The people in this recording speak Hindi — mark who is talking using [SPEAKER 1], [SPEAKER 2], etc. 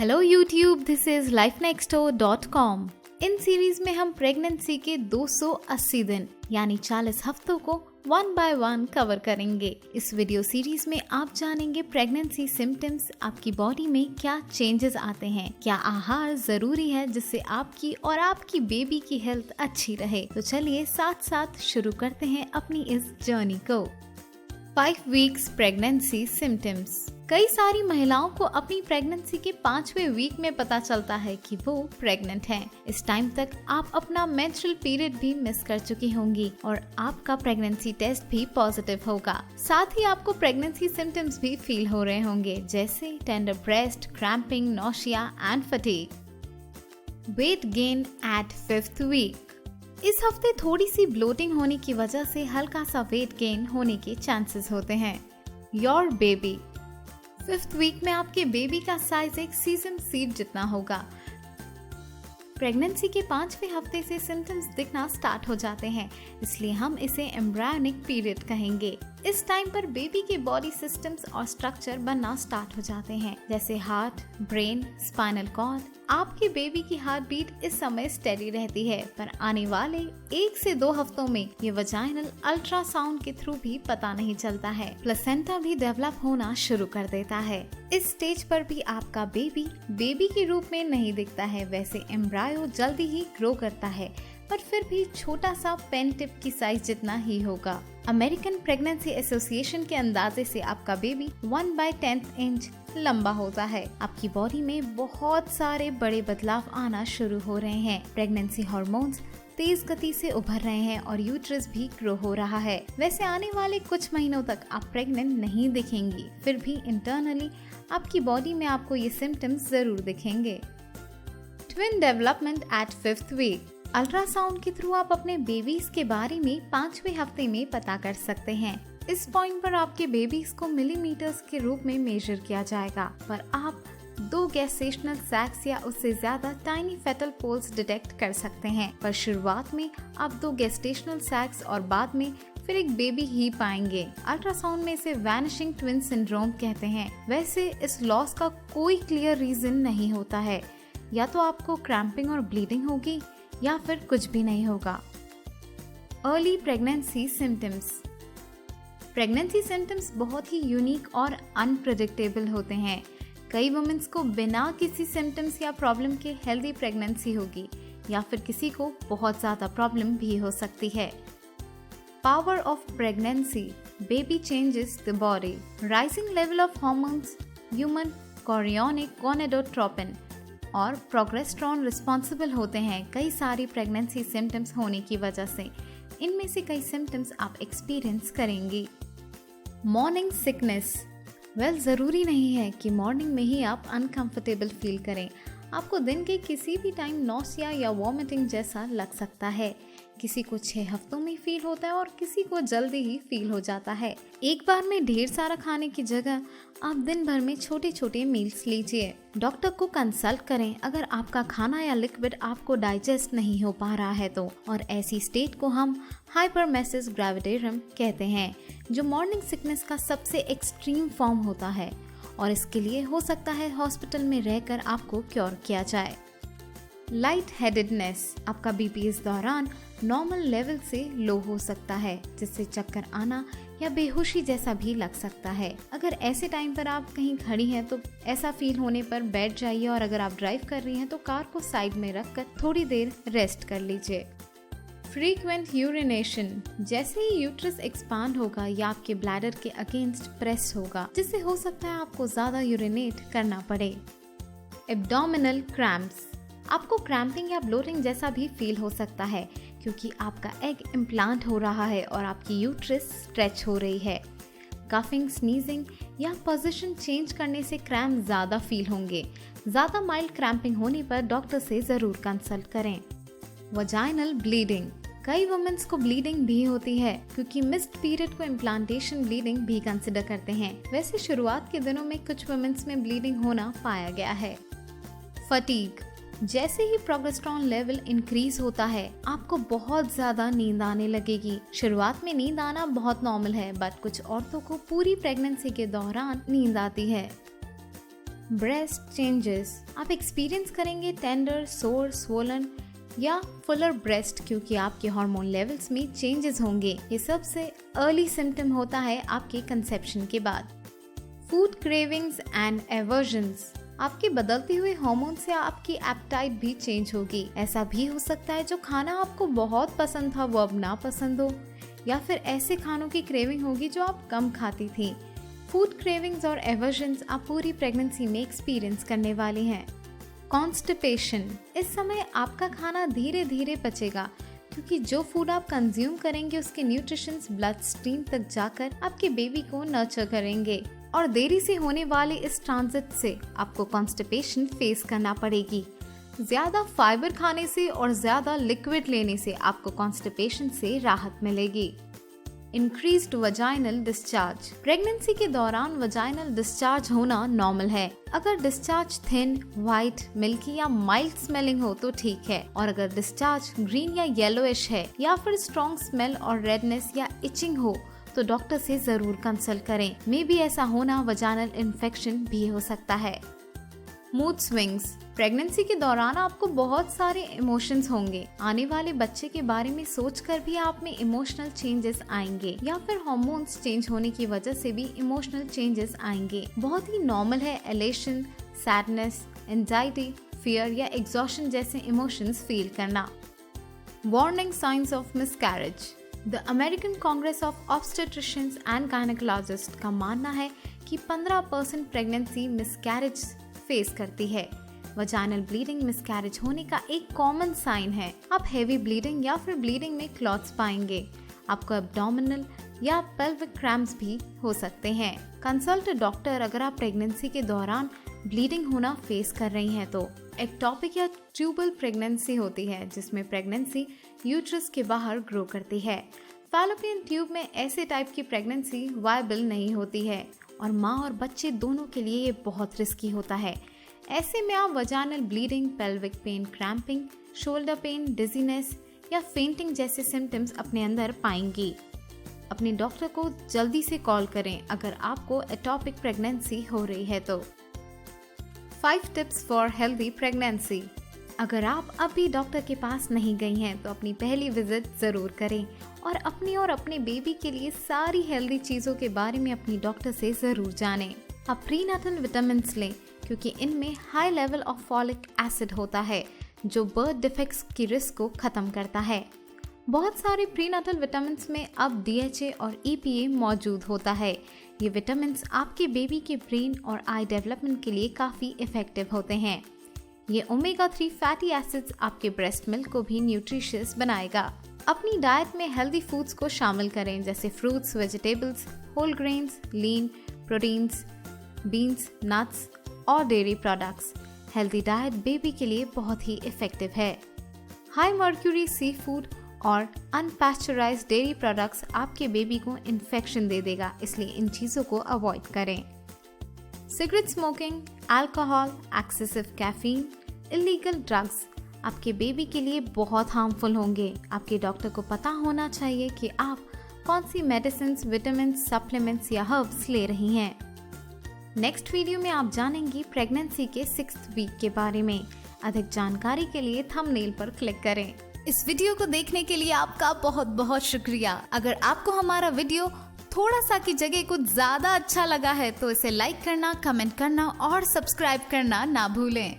[SPEAKER 1] Hello YouTube, this is lifenextdoor.com। In series में हम प्रेगनेंसी के 280 दिन यानी 40 हफ्तों को वन बाय वन कवर करेंगे। इस वीडियो सीरीज में आप जानेंगे प्रेगनेंसी सिम्टम्स, आपकी बॉडी में क्या चेंजेस आते हैं, क्या आहार जरूरी है जिससे आपकी और आपकी बेबी की हेल्थ अच्छी रहे। तो चलिए साथ साथ शुरू करते हैं अपनी इस जर्नी को। 5 वीक्स प्रेगनेंसी सिम्टम्स। कई सारी महिलाओं को अपनी प्रेगनेंसी के 5वें वीक में पता चलता है कि वो प्रेग्नेंट हैं। इस टाइम तक आप अपना मेंस्ट्रुअल पीरियड भी मिस कर चुकी होंगी और आपका प्रेगनेंसी टेस्ट भी पॉजिटिव होगा। साथ ही आपको प्रेगनेंसी सिम्टम्स भी फील हो रहे होंगे, जैसे tender breast, cramping, nausea and fatigue. Weight gain at 5th week. इस हफ्ते थोड़ी सी ब्लोटिंग होने की वजह से हल्का सा वेट गेन होने के चांसेस होते हैं। Your baby. 5th वीक में आपके बेबी का साइज एक सीजम सीड जितना होगा। प्रेगनेंसी के 5वें हफ्ते से सिम्टम्स दिखना स्टार्ट हो जाते हैं, इसलिए हम इसे एम्ब्रायोनिक पीरियड कहेंगे। इस टाइम पर बेबी के बॉडी सिस्टम्स और स्ट्रक्चर बनना स्टार्ट हो जाते हैं, जैसे हार्ट, ब्रेन, स्पाइनल कॉर्ड। आपके बेबी की हार्ट बीट इस समय स्टेडी रहती है, पर आने वाले 1 से 2 हफ्तों में ये वजाइनल अल्ट्रासाउंड के थ्रू भी पता नहीं चलता है। प्लेसेंटा भी डेवलप होना शुरू कर देता है। इस स्टेज पर भी आपका बेबी के रूप में नहीं दिखता है। वैसे एम्ब्रायो जल्दी ही ग्रो करता है, पर फिर भी छोटा सा पेन टिप की साइज जितना ही होगा। अमेरिकन प्रेगनेंसी एसोसिएशन के अंदाजे से आपका बेबी 1/10 इंच लंबा होता है। आपकी बॉडी में बहुत सारे बड़े बदलाव आना शुरू हो रहे हैं। प्रेगनेंसी हार्मोन्स तेज गति से उभर रहे हैं और यूट्रस भी ग्रो हो रहा है। वैसे आने वाले कुछ महीनों तक आप प्रेग्नेंट नहीं दिखेंगी, फिर भी इंटरनली आपकी बॉडी में आपको ये सिम्टम्स जरूर दिखेंगे। Twin development at 5th week. Ultrasound के थ्रू आप अपने बेबीज के बारे में 5वें हफ्ते में पता कर सकते हैं। इस पॉइंट पर आपके बेबीज को मिलीमीटर्स के रूप में मेजर किया जाएगा, पर आप 2 गेस्टेशनल सैक्स या उससे ज्यादा टाइनी फेटल पोल्स डिटेक्ट कर सकते हैं। पर शुरुआत में आप 2 गेस्टेशनल सैक्स और बाद में फिर एक बेबी ही पाएंगे। अल्ट्रासाउंड में इसे वैनिशिंग ट्विन सिंड्रोम कहते हैं। वैसे इस लॉस का कोई क्लियर रीजन नहीं होता है, या तो आपको क्रैम्पिंग और ब्लीडिंग होगी या फिर कुछ भी नहीं होगा। Early pregnancy symptoms. Pregnancy symptoms बहुत ही यूनिक और अनप्रेडिक्टेबल होते हैं। कई वुमेन्स को बिना किसी सिम्टम्स या प्रॉब्लम के हेल्दी प्रेगनेंसी होगी, या फिर किसी को बहुत ज्यादा प्रॉब्लम भी हो सकती है। Power of pregnancy. Baby changes the body. Rising level of hormones, human chorionic gonadotropin और प्रोगेस्टेरोन रिस्पॉन्सिबल होते हैं कई सारी प्रेगनेंसी सिम्टम्स होने की वजह से। इनमें से कई सिम्टम्स आप एक्सपीरियंस करेंगी। Morning sickness. जरूरी नहीं है कि मॉर्निंग में ही आप अनकंफर्टेबल फील करें। आपको दिन के किसी भी टाइम नोसिया या वॉमिटिंग जैसा लग सकता है। किसी को 6 हफ्तों में फील होता है और किसी को जल्दी ही फील हो जाता है। एक बार में ढेर सारा खाने की जगह आप दिन भर में छोटे छोटे मील्स लीजिए। डॉक्टर को कंसल्ट करें अगर आपका खाना या लिक्विड आपको डाइजेस्ट नहीं हो पा रहा है तो। और ऐसी स्टेट को हम हाइपरमेसिस ग्रेविडेरियम कहते हैं, जो मॉर्निंग सिकनेस का सबसे एक्सट्रीम फॉर्म होता है, और इसके लिए हो सकता है हॉस्पिटल में रहकर आपको क्योर किया जाए। Light headedness. आपका बीपी इस दौरान नॉर्मल लेवल से लो हो सकता है, जिससे चक्कर आना या बेहोशी जैसा भी लग सकता है। अगर ऐसे टाइम पर आप कहीं खड़ी हैं तो ऐसा फील होने पर बैठ जाइए, और अगर आप ड्राइव कर रही हैं तो कार को साइड में रखकर थोड़ी देर रेस्ट कर लीजिए। Frequent urination. जैसे ही यूट्रस एक्सपांड होगा या आपके ब्लैडर के अगेंस्ट प्रेस होगा, जिससे हो सकता है आपको ज्यादा यूरिनेट करना पड़े। Abdominal cramps. आपको क्रैम्पिंग या ब्लोटिंग जैसा भी फील हो सकता है, क्योंकि आपका एग इम्प्लांट हो रहा है और आपकी यूट्रस स्ट्रेच हो रही है। कफिंग, स्नीजिंग या पोजीशन चेंज करने से क्रैम्प ज्यादा फील होंगे। ज्यादा माइल्ड क्रैम्पिंग होने पर डॉक्टर से जरूर कंसल्ट करें। Vaginal bleeding. कई वुमेन्स को ब्लीडिंग भी होती है, क्योंकि मिस्ड पीरियड को इम्प्लांटेशन ब्लीडिंग भी कंसिडर करते हैं। वैसे शुरुआत के दिनों में कुछ वुमेन्स में ब्लीडिंग होना पाया गया है। फटीग। जैसे ही प्रोगेस्टेरोन लेवल इंक्रीज होता है, आपको बहुत ज्यादा नींद आने लगेगी। शुरुआत में नींद आना बहुत नॉर्मल है, बट कुछ औरतों को पूरी प्रेगनेंसी के दौरान नींद आती है। ब्रेस्ट चेंजेस, आप एक्सपीरियंस करेंगे टेंडर, सोर, स्वोलन या फुलर ब्रेस्ट क्योंकि आपके हार्मोन लेवल्स में चेंजेस होंगे। ये सबसे अर्ली सिम्टम होता है आपके कंसेप्शन के बाद। फूड क्रेविंग्स एंड एवर्जन्स, आपके बदलते हुए हार्मोन से आपकी एपेटाइट भी चेंज होगी। ऐसा भी हो सकता है जो खाना आपको बहुत पसंद था वो अब ना पसंद हो, या फिर ऐसे खानों की क्रेविंग होगी जो आप कम खाती थी। फूड क्रेविंग्स और एवर्जन्स आप पूरी प्रेगनेंसी में एक्सपीरियंस करने वाले हैं। कॉन्स्टिपेशन, इस समय आपका खाना धीरे धीरे पचेगा क्योंकि जो फूड आप कंज्यूम करेंगे उसके न्यूट्रिशंस ब्लड स्ट्रीम तक जाकर आपके बेबी को नर्चर करेंगे और देरी से होने वाले इस ट्रांजिट से आपको कॉन्स्टिपेशन फेस करना पड़ेगी। ज्यादा फाइबर खाने से और ज्यादा लिक्विड लेने से आपको कॉन्स्टिपेशन से राहत मिलेगी। इंक्रीज्ड वजाइनल डिस्चार्ज, प्रेगनेंसी के दौरान वजाइनल डिस्चार्ज होना नॉर्मल है। अगर डिस्चार्ज थिन, व्हाइट, मिल्की या माइल्ड स्मेलिंग हो तो ठीक है, और अगर डिस्चार्ज ग्रीन या येलोइश है या फिर स्ट्रॉन्ग स्मेल और रेडनेस या इचिंग हो तो डॉक्टर से जरूर कंसल्ट करें। मे बी ऐसा होना वजाइनल इन्फेक्शन भी हो सकता है। मूड स्विंग्स, प्रेगनेंसी के दौरान आपको बहुत सारे इमोशंस होंगे। आने वाले बच्चे के बारे में सोचकर भी आप में इमोशनल चेंजेस आएंगे या फिर हार्मोन्स चेंज होने की वजह से भी इमोशनल चेंजेस आएंगे। बहुत ही नॉर्मल है एलेशन, सैडनेस, एंजाइटी, फियर या एग्जॉशन जैसे इमोशंस फील करना। Warning science of miscarriage, the American Congress of obstetricians and gynaecologist का मानना है कि 15% प्रेगनेंसी मिसकैरेज फेस करती है। वजाइनल ब्लीडिंग मिसकैरेज होने का एक कॉमन साइन है। आप हेवी ब्लीडिंग या फिर ब्लीडिंग में क्लॉट्स पाएंगे। आपको एब्डोमिनल या पेल्विक क्रैम्प्स भी हो सकते हैं। कंसल्ट डॉक्टर अगर आप प्रेगनेंसी के दौरान ब्लीडिंग होना फेस कर रही हैं तो। एक्टोपिक या ट्यूबल प्रेगनेंसी होती है जिसमें प्रेगनेंसी यूट्रस के बाहर ग्रो करती है। फैलोपियन ट्यूब में ऐसे टाइप की प्रेगनेंसी वायबल नहीं होती है और माँ और बच्चे दोनों के लिए ये बहुत रिस्की होता है। ऐसे में आप vaginal bleeding, pelvic pain, cramping, shoulder pain, dizziness या फेंटिंग जैसे सिम्टम्स अपने अंदर पाएंगी। अपने डॉक्टर को जल्दी से कॉल करें अगर आपको एटोपिक प्रेगनेंसी हो रही है तो। 5 टिप्स फॉर हेल्दी प्रेगनेंसी, अगर आप अभी डॉक्टर के पास नहीं गई हैं तो अपनी पहली विजिट ज़रूर करें और अपनी और अपने बेबी के लिए सारी हेल्दी चीज़ों के बारे में अपनी डॉक्टर से ज़रूर जानें। आप प्रीनेटल विटामिन्स लें क्योंकि इनमें high level of folic acid होता है जो बर्थ डिफेक्ट्स की रिस्क को ख़त्म करता है। बहुत सारे प्रीनेटल विटामिन्स में अब DHA और EPA मौजूद होता है। ये विटामिन्स आपके बेबी के ब्रेन और आई डेवलपमेंट के लिए काफ़ी इफ़ेक्टिव होते हैं। ये ओमेगा 3 फैटी एसिड्स आपके ब्रेस्ट मिल्क को भी न्यूट्रिशियस बनाएगा। अपनी डाइट में हेल्दी फूड्स को शामिल करें जैसे फ्रूट्स, वेजिटेबल्स, होल ग्रेन्स, लीन प्रोटीन्स, बीन्स, नट्स और dairy products. Healthy diet baby के लिए बहुत ही इफ़ेक्टिव है। हाई मर्क्यूरी सी फूड और अनपैस्चराइज्ड डेयरी प्रोडक्ट्स आपके बेबी को इन्फेक्शन दे देगा, इसलिए इन चीज़ों को अवॉइड करें। Cigarette smoking, alcohol, excessive caffeine, illegal drugs आपके बेबी के लिए बहुत हार्मफुल होंगे। आपके डॉक्टर को पता होना चाहिए कि आप कौन सी मेडिसिन, विटामिन, सप्लीमेंट्स या हर्ब्स ले रही हैं। नेक्स्ट वीडियो में आप जानेंगी प्रेगनेंसी के 6th वीक के बारे में। अधिक जानकारी के लिए थंबनेल पर क्लिक करें। इस वीडियो को देखने के लिए आपका बहुत बहुत शुक्रिया। अगर आपको हमारा वीडियो थोड़ा सा की जगह कुछ ज्यादा अच्छा लगा है तो इसे लाइक करना, कमेंट करना और सब्सक्राइब करना ना भूलें।